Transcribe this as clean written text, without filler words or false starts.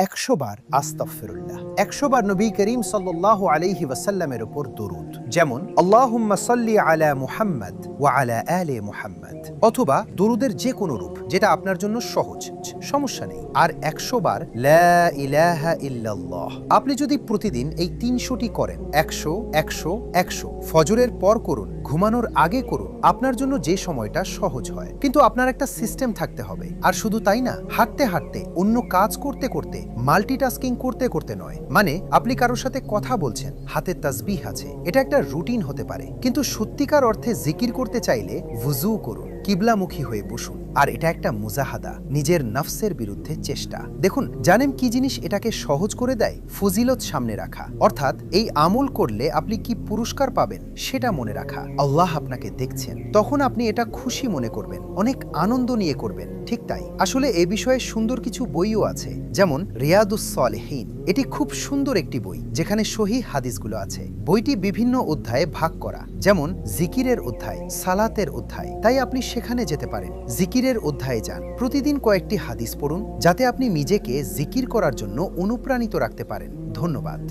100 বার আস্তাগফিরুল্লাহ, 100 বার নবী করিম সাল্লাল্লাহু আলাইহি ওয়াসাল্লামের উপর দরুদ, যেমন আল্লাহুম্মা সাল্লি আলা মুহাম্মাদ ওয়া আলা আলি মুহাম্মাদ, অথবা দরুদের যে কোনো রূপ যেটা আপনার জন্য সহজ, সমস্যা নেই। আর 100 বার লা ইলাহা ইল্লাল্লাহ। আপনি যদি প্রতিদিন এই 300টি করেন, 100 100 100, ফজরের পর করুন, ঘুমানোর আগে করুন, আপনার জন্য যে সময়টা সহজ হয়। কিন্তু আপনার একটা সিস্টেম থাকতে হবে। আর শুধু তাই না, হাঁটতে হাঁটতে, অন্য কাজ করতে করতে, মাল্টিটাস্কিং করতে করতে নয়। মানে আপনি কারোর সাথে কথা বলছেন, হাতে তাসবিহ আছে, এটা একটা রুটিন হতে পারে। কিন্তু সত্যিকার অর্থে জিকির করতে চাইলে ওযু করুন, কিবলামুখী হয়ে বসুন। আর এটা একটা মুজাহাদা, নিজের নফসের বিরুদ্ধে চেষ্টা। দেখুন, জানেন কি জিনিস এটাকে সহজ করে দেয়? ফজিলত সামনে রাখা, অর্থাৎ এই আমল করলে আপনি কি পুরস্কার পাবেন সেটা মনে রাখা। আল্লাহ আপনাকে দেখছেন, তখন আপনি এটা খুশি মনে করবেন, অনেক আনন্দ নিয়ে করবেন। ঠিক তাই, আসলে এ বিষয়ে সুন্দর কিছু বইও আছে, যেমন রিয়াদুস সালেহীন। এটি খুব সুন্দর একটি বই যেখানে সহিহ হাদিসগুলো আছে। বইটি বিভিন্ন অধ্যায়ে ভাগ করা, যেমন জিকিরের অধ্যায়, সালাতের অধ্যায়। তাই আপনি সেখানে যেতে পারেন, জিকিরের অধ্যায়ে যান, প্রতিদিন কয়েকটি হাদিস পড়ুন, যাতে আপনি নিজেকে জিকির করার জন্য অনুপ্রাণিত রাখতে পারেন। ধন্যবাদ।